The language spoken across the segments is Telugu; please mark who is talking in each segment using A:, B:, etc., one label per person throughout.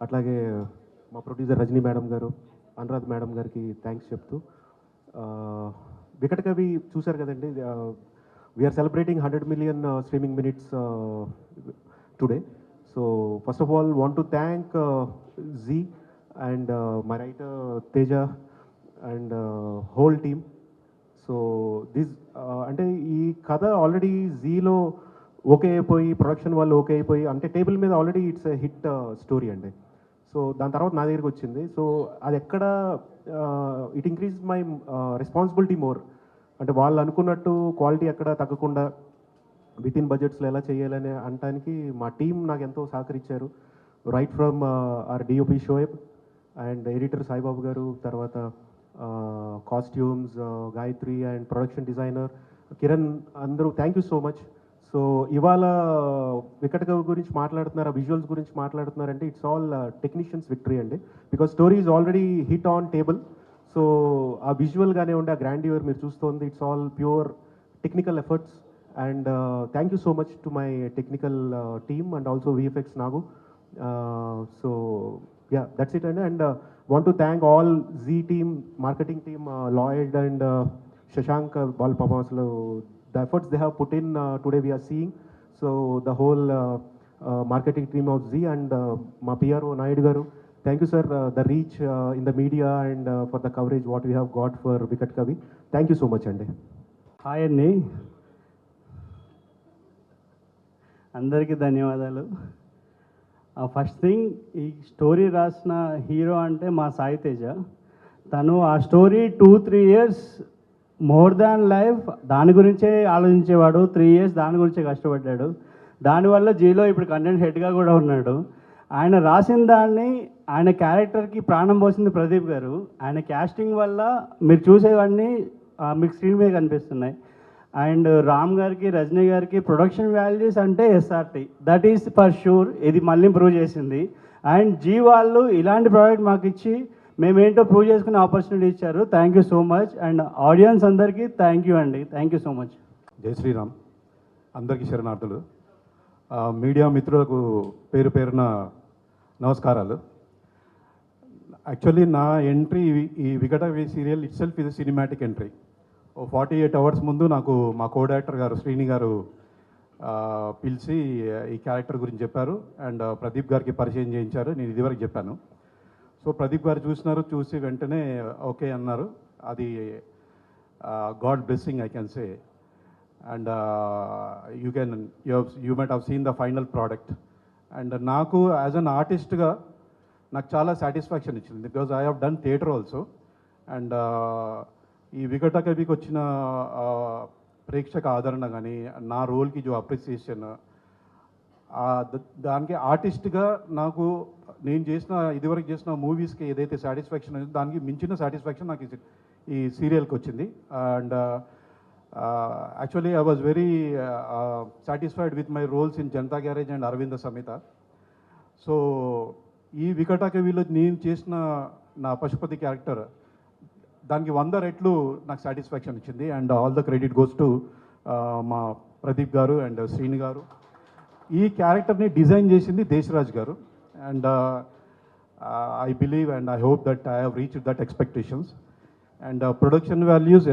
A: అట్లాగే మా ప్రొడ్యూసర్ రజనీ మేడం గారు, అనురాధ్ మేడం గారికి థ్యాంక్స్ చెప్తూ, వికట్ కవి చూశారు కదండి. We are celebrating 100 million streaming minutes today. So first of all want to thank Zee and my writer Teja and whole team. So this అంటే ఈ కథ ఆల్రెడీ జీలో ఓకే అయిపోయి, ప్రొడక్షన్ వాళ్ళు ఓకే అయిపోయి, అంటే టేబుల్ మీద already it's a hit story అండి. సో దాని తర్వాత నా దగ్గరికి వచ్చింది. సో అది ఎక్కడ it increase my responsibility more. అంటే వాళ్ళు అనుకున్నట్టు క్వాలిటీ ఎక్కడ తగ్గకుండా విత్ ఇన్ బడ్జెట్స్లో ఎలా చేయాలని అనటానికి మా టీం నాకు ఎంతో సహకరించారు. Right from our DOP Shoaib and editor Saibabu గారు, తర్వాత costumes Gayatri and production designer Kiran, అందరూ thank you so much. So ఇవాళ వికట్ కవి గురించి మాట్లాడుతున్నారు, విజువల్స్ గురించి మాట్లాడుతున్నారంటే ఇట్స్ ఆల్ టెక్నీషియన్స్ విక్టరీ అండి. Because story is already hit on table. So ఆ విజువల్ కానివ్వండి, ఆ గ్రాండ్యూర్ మీరు చూస్తుంది, it's all pure technical efforts. And thank you so much to my technical team and also VFX Nagu. So yeah, that's it అండి. And want to thank all Z team, marketing team, Lloyd and Shashank, Bal Pavaslo, the efforts they have put in today we are seeing. So the whole marketing team of Z and ma PRO Naidu garu, thank you sir, the reach in the media and for the coverage what we have got for Vikat Kavi. Thank you so much andi.
B: Hi అండి, అందరికీ ధన్యవాదాలు. ఫస్ట్ థింగ్, ఈ స్టోరీ రాసిన హీరో అంటే మా సాయి తేజ. తను ఆ story 2-3 years more than life దాని గురించే ఆలోచించేవాడు. 3 years దాని గురించే కష్టపడ్డాడు. దానివల్ల జీలో ఇప్పుడు కంటెంట్ హెడ్గా కూడా ఉన్నాడు. ఆయన రాసిన దాన్ని, ఆయన క్యారెక్టర్కి ప్రాణం పోసింది ప్రదీప్ గారు. ఆయన క్యాస్టింగ్ వల్ల మీరు చూసేవన్నీ మీకు స్క్రీన్ మీద కనిపిస్తున్నాయి. అండ్ రామ్ గారికి, రజనీ గారికి ప్రొడక్షన్ వాల్యూస్ అంటే SRT, that is for sure. ఇది మళ్ళీ ప్రూవ్ చేసింది. అండ్ జీ వాళ్ళు ఇలాంటి ప్రోడక్ట్ మాకు ఇచ్చి మేమేంటో ప్రూవ్ చేసుకునే ఆపర్చునిటీ ఇచ్చారు. Thank you so much. And audience అందరికీ థ్యాంక్ యూ అండి. Thank you so much.
C: జై శ్రీరామ్. అందరికీ శరణార్థులు. మీడియా మిత్రులకు పేరు పేరున నమస్కారాలు. యాక్చువల్లీ నా ఎంట్రీ ఈ వికట సీరియల్ ఇట్ సెల్ఫ్ ఇది సినిమాటిక్ ఎంట్రీ. 48 hours ముందు నాకు మా కో డైరెక్టర్ గారు శ్రీని గారు పిలిచి ఈ క్యారెక్టర్ గురించి చెప్పారు. అండ్ ప్రదీప్ గారికి పరిచయం చేయించారు. నేను ఇదివరకు చెప్పాను. సో ప్రదీప్ గారు చూసి వెంటనే ఓకే అన్నారు. అది God blessing I can say. And you might have seen the final product. And నాకు యాజ్ అన్ ఆర్టిస్ట్గా నాకు చాలా సాటిస్ఫాక్షన్ ఇచ్చింది. Because I have done theatre also. And ఈ వికట కవికి వచ్చిన ప్రేక్షక ఆదరణ కానీ, నా రోల్కి జో అప్రిసియేషన్, దానికి ఆర్టిస్ట్గా నాకు నేను ఇదివరకు చేసిన మూవీస్కి ఏదైతే సాటిస్ఫాక్షన్ ఉందో దానికి మించిన సాటిస్ఫాక్షన్ నాకు ఈ సీరియల్కి వచ్చింది. And actually I was very satisfied with my roles in Janatha Garage and Aravinda Sametha. So ఈ వికట కవిలో నేను చేసిన నా పశుపతి క్యారెక్టర్ దానికి 100 రెట్లు నాకు సాటిస్ఫాక్షన్ ఇచ్చింది. And all the credit goes to మా ప్రదీప్ గారు అండ్ శ్రీని గారు. ఈ క్యారెక్టర్ని డిజైన్ చేసింది దేశరాజ్ గారు. And I believe and I hope that I have reached that expectations. And production values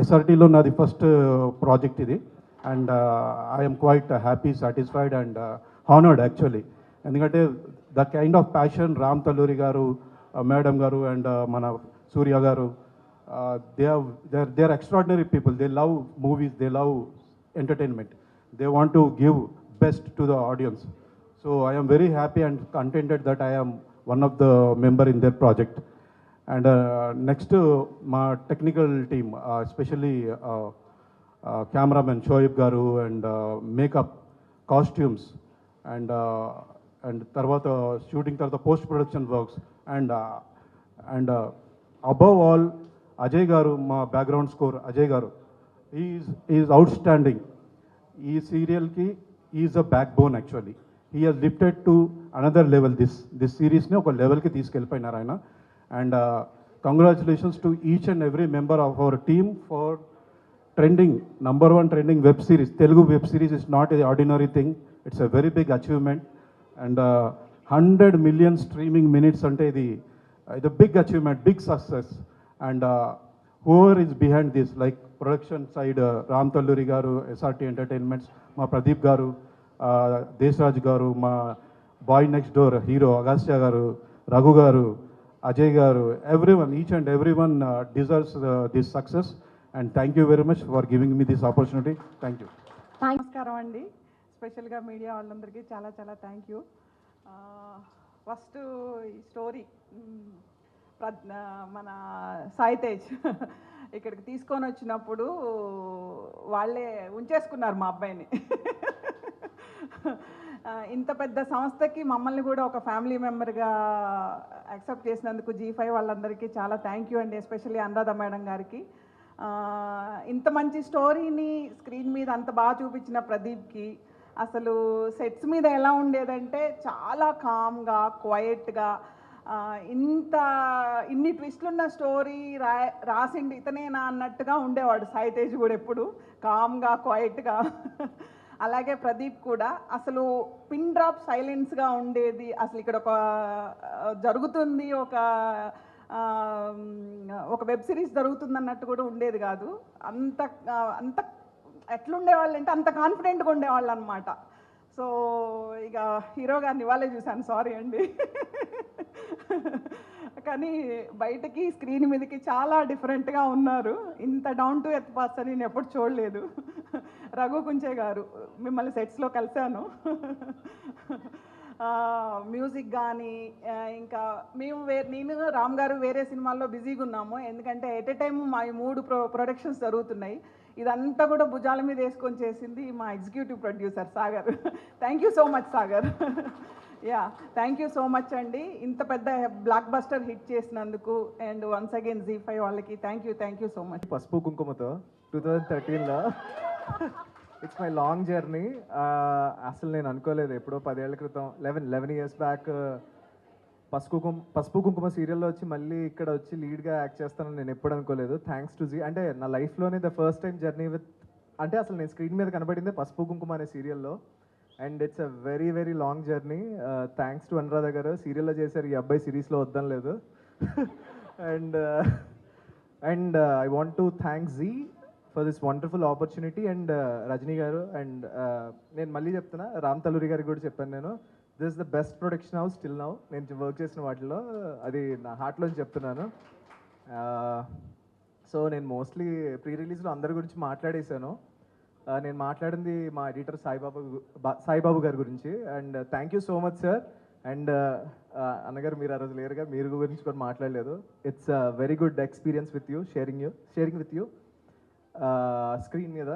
C: ఎస్ఆర్టీలో నాది ఫస్ట్ ప్రాజెక్ట్ ఇది. And I'm quite happy, satisfied and honoured actually. ఎందుకంటే the kind of passion Ram Talluri గారు, మేడం గారు అండ్ మన సూర్య గారు, they are extraordinary people. They love movies, they love entertainment, they want to give best to the audience. So I am very happy and contented that I am one of the member in their project. And next my technical team, especially cameraman Shoaib garu and makeup, costumes and tarvata shooting tarvata post production works and above all Ajay garu, ma background score Ajay garu, he is outstanding. Ee serial ki he is a backbone actually. He has lifted to another level this series ne oka level ki తీసుకెళ్ళిపోయినారు ఆయన. And congratulations to each and every member of our team for trending number 1 trending web series. Telugu web series is not an ordinary thing. It's a very big achievement. And 100 million streaming minutes ante ఇది a big achievement, big success. And whoever is behind this, like production side, Ram Talluri garu, SRT Entertainments, మా ప్రదీప్ గారు, దేశరాజ్ గారు, మా boy next door hero Agastya గారు, రఘు గారు, అజయ్ గారు, everyone, each and everyone deserves this success. And thank you very much for giving me this opportunity. Thank you.
D: నమస్కారం అండి. స్పెషల్గా మీడియా వాళ్ళందరికీ చాలా చాలా థ్యాంక్ యూ. ఫస్ట్ ఈ స్టోరీ మన సాయి తేజ్ ఇక్కడికి తీసుకొని వచ్చినప్పుడు వాళ్ళే ఉంచేసుకున్నారు మా అబ్బాయిని. ఇంత పెద్ద సంస్థకి మమ్మల్ని కూడా ఒక ఫ్యామిలీ మెంబర్గా యాక్సెప్ట్ చేసినందుకు G5 వాళ్ళందరికీ చాలా థ్యాంక్ యూ అండి. ఎస్పెషల్లీ అనురాధ మేడం గారికి. ఇంత మంచి స్టోరీని స్క్రీన్ మీద అంత బాగా చూపించిన ప్రదీప్కి, అసలు సెట్స్ మీద ఎలా ఉండేదంటే చాలా కామ్గా క్వైట్గా, ఇన్ని ట్విస్టులున్న స్టోరీ రాసిండి ఇతనేనా అన్నట్టుగా ఉండేవాడు సాయి తేజ్ కూడా, ఎప్పుడు కామ్గా క్వైట్గా. అలాగే ప్రదీప్ కూడా అసలు పిన్ డ్రాప్ సైలెన్స్గా ఉండేది. అసలు ఇక్కడ ఒక జరుగుతుంది, ఒక వెబ్ సిరీస్ జరుగుతుందన్నట్టు కూడా ఉండేది కాదు. అంత అంత ఎట్లుండేవాళ్ళు అంటే అంత కాన్ఫిడెంట్గా ఉండేవాళ్ళు అనమాట. సో ఇక హీరో గారిని ఇవాళే చూశాను, సారీ అండి. కానీ బయటకి స్క్రీన్ మీదకి చాలా డిఫరెంట్గా ఉన్నారు. ఇంత డౌన్ టు ఎర్త్ పర్సన్ నేను ఎప్పుడు చూడలేదు. రఘు కుంచే గారు, మిమ్మల్ని సెట్స్లో కలిశాను. మ్యూజిక్ కానీ ఇంకా నేను రామ్ గారు వేరే సినిమాల్లో బిజీగా ఉన్నాము. ఎందుకంటే ఎట్ ఎ టైమ్ మా 3 ప్రొడక్షన్స్ జరుగుతున్నాయి. ఇదంతా కూడా భుజాల మీద వేసుకొని చేసింది మా executive producer Sagar. Thank you so much Sagar. Yeah, thank you so much అండి, ఇంత పెద్ద బ్లాక్ బస్టర్ హిట్ చేసినందుకు. అండ్ వన్స్ అగైన్ G5 వాళ్ళకి థ్యాంక్ యూ సో మచ్.
E: పసుపు కుంకుమతో 2013లో ఇట్స్ మై లాంగ్ జర్నీ. అసలు నేను అనుకోలేదు, ఎప్పుడో 10 ఏళ్ల క్రితం 11 ఇయర్స్ బ్యాక్ పసుపు కుంకుమ సీరియల్లో వచ్చి మళ్ళీ ఇక్కడ వచ్చి లీడ్గా యాక్ట్ చేస్తానని నేను ఎప్పుడు అనుకోలేదు. Thanks to Zee. అంటే నా లైఫ్లోనే the first time journey with, అంటే అసలు నేను స్క్రీన్ మీద కనబడిందే పసుపు కుంకుమ అనే సీరియల్లో. And it's a very very long journey. Thanks to Anuradha గారు, సీరియల్లో చేశారు, ఈ అబ్బాయి సిరీస్లో వద్దాం లేదు. And I want to thank Zee for this wonderful opportunity. And Rajini గారు, అండ్ నేను మళ్ళీ చెప్తున్నా, రామ్ తల్లూరి గారికి కూడా చెప్పాను నేను, this the best production house still now. నేను వర్క్ చేసిన వాటిలో అది నా హార్ట్లోంచి చెప్తున్నాను. సో నేను మోస్ట్లీ ప్రీ రిలీజ్లో అందరి గురించి మాట్లాడేశాను. నేను మాట్లాడింది మా ఎడిటర్ సాయిబాబు గారి గురించి. And thank you so much sir. And అన్నగారు మీరు ఆ రోజు లేరుగా, మీరు గురించి కూడా మాట్లాడలేదు. It's very good experience with you, sharing with you screen మీద.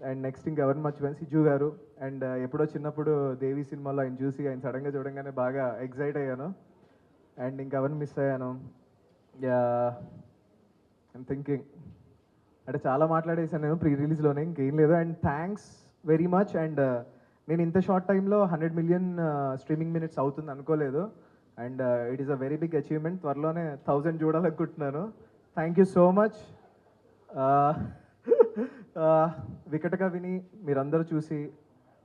E: అండ్ నెక్స్ట్ ఇంకెవరిని మర్చిపోయాను, సిజు గారు. అండ్ ఎప్పుడో చిన్నప్పుడు దేవి సినిమాలో ఆయన చూసి ఆయన సడన్గా చూడంగానే బాగా ఎగ్జైట్ అయ్యాను. అండ్ ఇంకెవరిని మిస్ అయ్యాను, ఐమ్ థింకింగ్, అంటే చాలా మాట్లాడేసాను నేను ప్రీ రిలీజ్లోనే, ఇంకేం లేదు. And thanks very much. And నేను ఇంత షార్ట్ టైంలో 100 million స్ట్రీమింగ్ మినిట్స్ అవుతుంది అనుకోలేదు. And it is a very big achievement. త్వరలోనే 1000 చూడాలనుకుంటున్నాను. Thank you so much. వికటగా విని మీరందరూ చూసి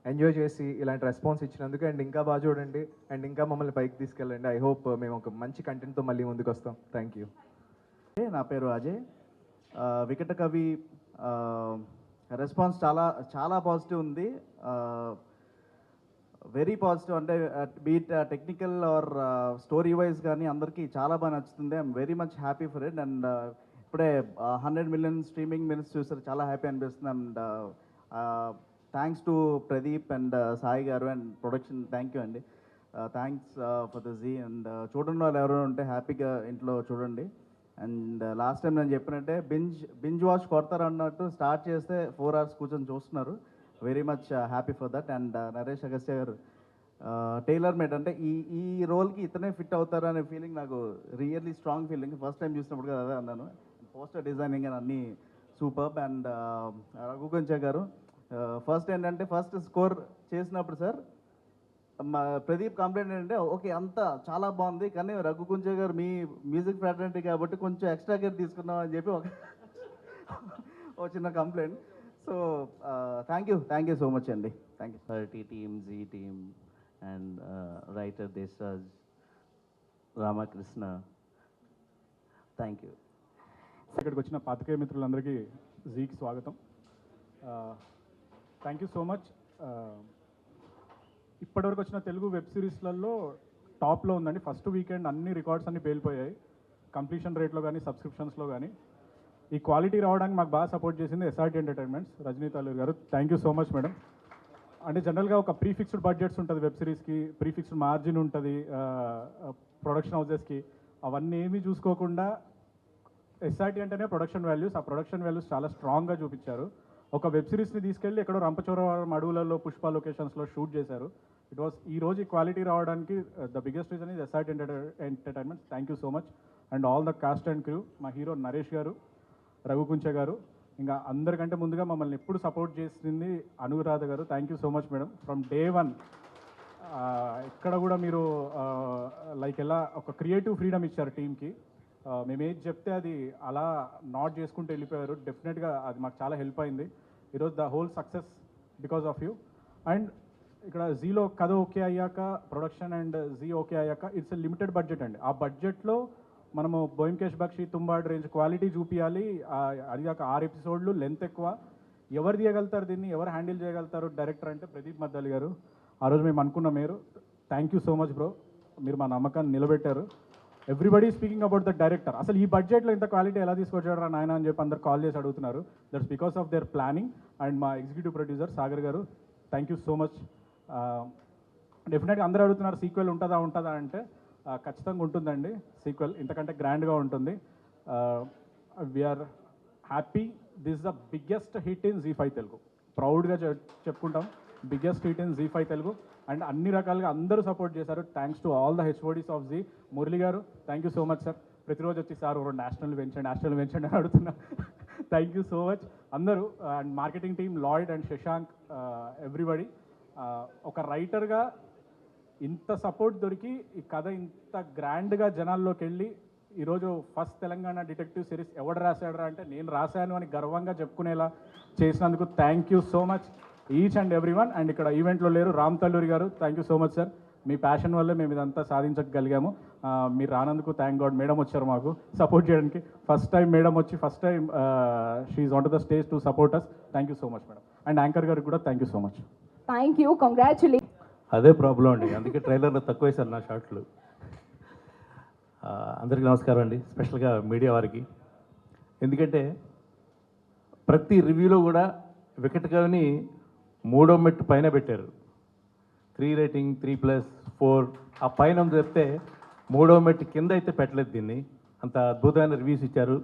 E: ఎంజాయ్ చేసి ఇలాంటి రెస్పాన్స్ ఇచ్చినందుకు, అండ్ ఇంకా బాగా చూడండి, అండ్ ఇంకా మమ్మల్ని పైకి తీసుకెళ్ళండి. ఐ హోప్ మేము ఒక మంచి కంటెంట్తో మళ్ళీ ముందుకు వస్తాం. Thank you.
F: నా పేరు అజయ్. వికట కవి రెస్పాన్స్ చాలా చాలా పాజిటివ్ ఉంది. వెరీ పాజిటివ్, అంటే be it technical or story wise కానీ అందరికీ చాలా బాగా నచ్చుతుంది. I'm very much happy for it. And ఇప్పుడే 100 million స్ట్రీమింగ్ మినిట్స్ చూసారు, చాలా హ్యాపీ అనిపిస్తుంది. And thanks to Pradeep and Sai గారు అండ్ ప్రొడక్షన్, థ్యాంక్ యూ అండి. Thanks for the Zee. And చూడండి వాళ్ళు ఎవరైనా ఉంటే హ్యాపీగా ఇంట్లో చూడండి. అండ్ లాస్ట్ టైం నేను చెప్పినట్టే బింజ్ వాచ్ కొడతారు అన్నట్టు స్టార్ట్ చేస్తే 4 hours కూర్చొని చూస్తున్నారు. Very much happy for that. And Naresh Agastya గారు టైలర్ మేడ్, అంటే ఈ రోల్కి ఇతనే ఫిట్ అవుతారు అనే ఫీలింగ్ నాకు really strong feeling. First time చూసినప్పుడు కదా అదే అన్నాను. పోస్టర్ డిజైనింగ్ అని అన్నీ సూపర్బ్. అండ్ రఘు కొంచె గారు ఫస్ట్ ఏంటంటే ఫస్ట్ స్కోర్ చేసినప్పుడు సార్ మా ప్రదీప్ కంప్లైంట్ ఏంటంటే ఓకే అంతా చాలా బాగుంది, కానీ రఘు కుంచే గారు మీ మ్యూజిక్ ఫ్యాటర్నిటీ కాబట్టి కొంచెం ఎక్స్ట్రా కేర్ తీసుకున్నాం అని చెప్పి ఒక చిన్న complaint. So thank you so much అండి. Thank you.
G: T team, Zee team,
B: and writer Deshraj Ramakrishna. Thank you.
C: ఇక్కడికి వచ్చిన పాత్రికేయ మిత్రులందరికీ జీకి స్వాగతం. Thank you so much. ఇప్పటివరకు వచ్చిన తెలుగు వెబ్ సిరీస్లలో టాప్లో ఉందండి. ఫస్ట్ వీకెండ్ అన్ని రికార్డ్స్ అన్ని పేలిపోయాయి, కంప్లీషన్ రేట్లో కానీ సబ్స్క్రిప్షన్స్లో కానీ. ఈ క్వాలిటీ రావడానికి మాకు బాగా సపోర్ట్ చేసింది ఎస్ఆర్టీ ఎంటర్టైన్మెంట్స్, రజనీ తాలూరు గారు. Thank you so much madam. అంటే జనరల్గా ఒక ప్రీఫిక్స్డ్ బడ్జెట్స్ ఉంటుంది వెబ్ సిరీస్కి, ప్రీఫిక్స్డ్ మార్జిన్ ఉంటుంది ప్రొడక్షన్ హౌసెస్కి. అవన్నీ ఏమీ చూసుకోకుండా ఎస్ఆర్టీ అంటేనే ప్రొడక్షన్ వాల్యూస్, ఆ ప్రొడక్షన్ వాల్యూస్ చాలా స్ట్రాంగ్గా చూపించారు. ఒక వెబ్ సిరీస్ని తీసుకెళ్ళి ఎక్కడో రంపచోడవరం అడవులలో పుష్ప లొకేషన్స్లో షూట్ చేశారు. ఇట్ వాస్ ఈ రోజు ఈ క్వాలిటీ రావడానికి the biggest reason is SRT entertainments. Thank you so much and all the cost and crew. మా హీరో నరేష్ గారు, రఘుకుంచ గారు, ఇంకా అందరికంటే ముందుగా మమ్మల్ని ఎప్పుడు సపోర్ట్ చేసింది అనురాధ గారు. Thank you so much madam. From day one ఎక్కడ కూడా మీరు లైక్ ఎలా ఒక క్రియేటివ్ ఫ్రీడమ్ ఇచ్చారు టీమ్కి. మేము ఏది చెప్తే అది అలా నాట్ చేసుకుంటూ వెళ్ళిపోయారు. డెఫినెట్గా అది మాకు చాలా హెల్ప్ అయింది. ఈరోజు the whole success because of you. And ఇక్కడ జీలో కథ ఓకే అయ్యాక, ప్రొడక్షన్ అండ్ జీ ఓకే అయ్యాక ఇట్స్ ఎ లిమిటెడ్ బడ్జెట్ అండి. ఆ బడ్జెట్లో మనము బోయంకేష్ బక్షి, తుంబాడ్ రేంజ్ క్వాలిటీ చూపించాలి. అది కాక 6 ఎపిసోడ్లు, లెంత్ ఎక్కువ. ఎవరు తీయగలుగుతారు దీన్ని, ఎవరు హ్యాండిల్ చేయగలుగుతారు డైరెక్టర్ అంటే ప్రదీప్ మద్దాలి గారు. ఆ రోజు మేము అనుకున్న మీరు. Thank you so much bro, మీరు మా నమ్మకాన్ని నిలబెట్టారు. Everybody speaking about the director. అసలు ఈ బడ్జెట్లో ఇంత క్వాలిటీ ఎలా తీసుకొచ్చాడు రా నాయన అని చెప్పి అందరు కాల్ చేసి అడుగుతున్నారు. That's because of their planning. And మా ఎగ్జిక్యూటివ్ ప్రొడ్యూసర్ సాగర్ గారు, థ్యాంక్ యూ సో మచ్. డెఫినెట్గా అందరూ అడుగుతున్నారు సీక్వెల్ ఉంటుందా అంటే ఖచ్చితంగా ఉంటుందండి. సీక్వెల్ ఇంతకంటే గ్రాండ్గా ఉంటుంది. We're happy. This is the biggest hit in జీ5 తెలుగు. ప్రౌడ్గా చెప్పుకుంటాం, బిగ్గెస్ట్ హిట్ ఇన్ జీ5 తెలుగు. అండ్ అన్ని రకాలుగా అందరూ సపోర్ట్ చేశారు. Thanks to all the HODs of Zee. Murali గారు, thank you so much sir. ప్రతిరోజు వచ్చి సార్ నేషనల్ పెంచండి అని అడుగుతున్నా. థ్యాంక్ యూ సో మచ్ అందరూ. And marketing team Lloyd and Shashank, everybody. ఒక రైటర్గా ఇంత సపోర్ట్ దొరికి ఈ కథ ఇంత గ్రాండ్గా జనాల్లోకి వెళ్ళి ఈరోజు ఫస్ట్ తెలంగాణ డిటెక్టివ్ సిరీస్ ఎవడు రాశాడరా అంటే నేను రాశాను అని గర్వంగా చెప్పుకునేలా చేసినందుకు thank you so much each and every one. And ఇక్కడ ఈవెంట్లో లేరు రామ్ తల్లూరి గారు, thank you so much sir. Me passion వల్లే మేము ఇదంతా సాధించగలిగాము. మీరు రానందుకు థ్యాంక్ గాడ్. మేడం వచ్చారు మాకు సపోర్ట్ చేయడానికి. ఫస్ట్ టైం మేడం వచ్చి she on to the stage to support us. Thank you so much madam. And anchor గారికి కూడా thank you so much.
G: Thank you, congratulate.
H: అదే ప్రాబ్లం అండి, అందుకే ట్రైలర్లో తక్కువ వేశారు నా షార్ట్లు. అందరికీ నమస్కారం అండి, స్పెషల్గా మీడియా వారికి. ఎందుకంటే ప్రతి రివ్యూలో కూడా వికెట్ కవిని 3వ మెట్టు పైన పెట్టారు. 3 రేటింగ్, 3+4 ఆ పైన చెప్తే 3వ మెట్టు కింద అయితే పెట్టలేదు దీన్ని. అంత అద్భుతమైన రివ్యూస్ ఇచ్చారు.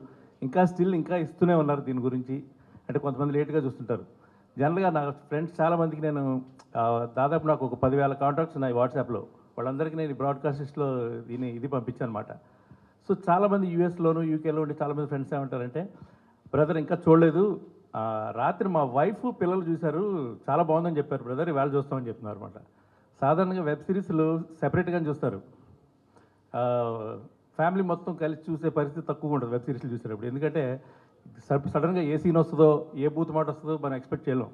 H: ఇంకా ఇస్తూనే ఉన్నారు దీని గురించి. అంటే కొంతమంది లేట్గా చూస్తుంటారు. జనరల్గా నా ఫ్రెండ్స్ చాలామందికి నేను దాదాపు నాకు ఒక 10,000 కాంటాక్ట్స్ ఉన్నాయి వాట్సాప్లో. వాళ్ళందరికీ నేను బ్రాడ్కాస్టిస్ట్లో ఇది పంపించాను అనమాట. సో చాలామంది యూఎస్లోను యూకేలో ఉండి చాలామంది ఫ్రెండ్స్ ఏమంటారంటే, బ్రదర్ ఇంకా చూడలేదు, రాత్రి మా వైఫ్ పిల్లలు చూశారు, చాలా బాగుందని చెప్పారు బ్రదర్, ఇవాళ చూస్తామని చెప్తున్నారు అనమాట. సాధారణంగా వెబ్ సిరీస్లు సెపరేట్గానే చూస్తారు. ఫ్యామిలీ మొత్తం కలిసి చూసే పరిస్థితి తక్కువ ఉంటుంది వెబ్ సిరీస్లు చూసేటప్పుడు. ఎందుకంటే సడన్గా ఏ సీన్ వస్తుందో, ఏ బూత్ మాట వస్తుందో మనం ఎక్స్పెక్ట్ చేయలేం.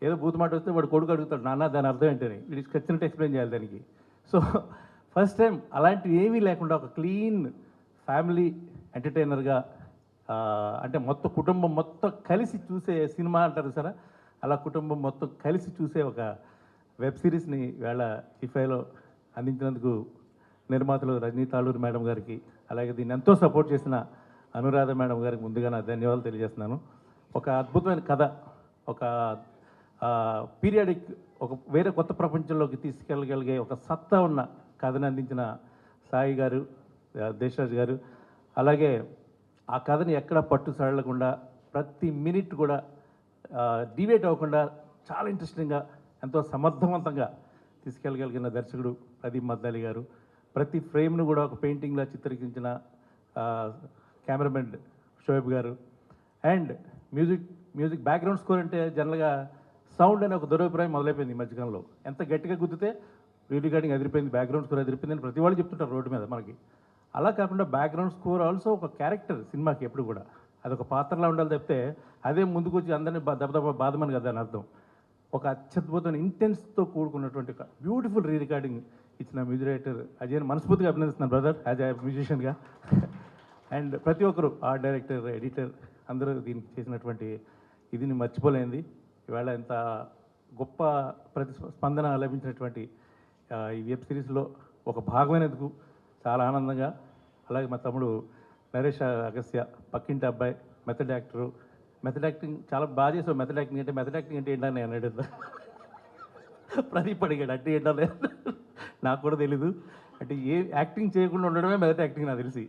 H: ఏదో బూత్ మాట వస్తే వాడు కొడుకు అడుగుతాడు, నాన్న దాని అర్థం ఏంటని, వీడికి ఖచ్చితంగా ఎక్స్ప్లెయిన్ చేయాలి దానికి. సో ఫస్ట్ టైం అలాంటివి ఏమీ లేకుండా ఒక క్లీన్ ఫ్యామిలీ ఎంటర్టైనర్గా, అంటే మొత్తం కుటుంబం మొత్తం కలిసి చూసే సినిమా అంటారు సరే, అలా కుటుంబం మొత్తం కలిసి చూసే ఒక వెబ్ సిరీస్ని వేళ జీ5లో అందించినందుకు నిర్మాతలు రజనీ తాళూరు మేడం గారికి, అలాగే దీన్ని ఎంతో సపోర్ట్ చేసిన అనురాధ మేడం గారికి ముందుగా నా ధన్యవాదాలు తెలియజేస్తున్నాను. ఒక అద్భుతమైన కథ, ఒక పీరియాడిక్, ఒక వేరే కొత్త ప్రపంచంలోకి తీసుకెళ్ళగలిగే ఒక సత్తా ఉన్న కథను అందించిన సాయి గారు, దేశరాజ్ గారు, అలాగే ఆ కథని ఎక్కడ పట్టు సడలకుండా ప్రతి మినిట్ కూడా డివేట్ అవ్వకుండా చాలా ఇంట్రెస్టింగ్గా ఎంతో సమర్థవంతంగా తీసుకెళ్ళగలిగిన దర్శకుడు ప్రదీప్ మద్దాలి గారు, ప్రతి ఫ్రేమ్ను కూడా ఒక పెయింటింగ్లా చిత్రీకరించిన కెమెరామెన్ షోయబ్ గారు, అండ్ మ్యూజిక్ బ్యాక్గ్రౌండ్ స్కోర్ అంటే జనరల్గా సౌండ్ అనే ఒక దురభిప్రాయం మొదలైపోయింది ఈ మధ్యకాలంలో. ఎంత గట్టిగా గుద్దితే రికార్డింగ్ అదిరిపోయింది, బ్యాక్గ్రౌండ్ స్కోర్ అదిరిపోయింది అని ప్రతి వాళ్ళు చెప్తుంటారు రోడ్డు మీద మనకి. అలా కాకుండా బ్యాక్గ్రౌండ్ స్కోర్ ఆల్సో ఒక క్యారెక్టర్ సినిమాకి ఎప్పుడు కూడా అదొక పాత్రలా ఉండాలి తప్పితే అదే ముందుకు వచ్చి అందరినీ దెబ్బ బాధమని కదా అని అర్థం. ఒక అత్యద్భుతమైన ఇంటెన్స్తో కూడుకున్నటువంటి ఒక బ్యూటిఫుల్ రీ రికార్డింగ్ ఇచ్చిన మ్యూజిక్ డైరెక్టర్ అజయ్ మనస్ఫూర్తిగా అభినందిస్తున్నాను బ్రదర్ యాజ్ ఏ మ్యూజిషియన్గా. అండ్ ప్రతి ఒక్కరు ఆర్ట్ డైరెక్టర్, ఎడిటర్ అందరూ దీనికి చేసినటువంటి ఇదిని మర్చిపోలేంది. ఇవాళ ఎంత గొప్ప ప్రతిస్పందన లభించినటువంటి ఈ వెబ్ సిరీస్లో ఒక భాగమైనందుకు చాలా ఆనందంగా. అలాగే మా తమ్ముడు నరేష్ అగస్య, పక్కింటి అబ్బాయి, మెథడ్ యాక్టరు. మెథడ్ యాక్టింగ్ చాలా బాగా చేసావు. మెథడ్ యాక్టింగ్ అంటే ఏంటని నేను అన్నాడు. ప్రదీప్ అడిగాడు అంటే ఏంటనే, నాకు కూడా తెలీదు. అంటే ఏ యాక్టింగ్ చేయకుండా ఉండడమే మెథడ్ యాక్టింగ్ నాకు తెలిసి.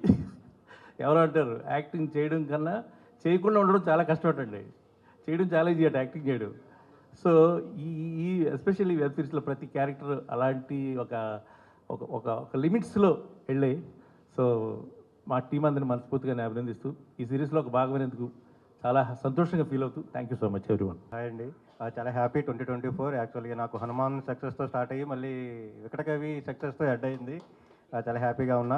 H: ఎవరు అంటారు యాక్టింగ్ చేయడం కన్నా చేయకుండా ఉండడం చాలా కష్టపడండి, చేయడం చాలా ఈజీ అట యాక్టింగ్ చేయడం. సో ఈ ఎస్పెషల్లీ వెబ్ సిరీస్లో ప్రతి క్యారెక్టర్ అలాంటి ఒక ఒక ఒక లిమిట్స్లో వెళ్ళాయి. సో మా టీం అందరిని మనస్ఫూర్తిగా నేను అభినందిస్తూ ఈ సిరీస్లో ఒక భాగమైనందుకు చాలా సంతోషంగా ఫీల్ అవుతూ thank you so much everyone.
I: Hi అండి, చాలా హ్యాపీ 2024. యాక్చువల్గా నాకు హనుమాన్ సక్సెస్తో స్టార్ట్ అయ్యి మళ్ళీ వికటకవి సక్సెస్తో హెడ్ అయింది. చాలా హ్యాపీగా ఉన్నా.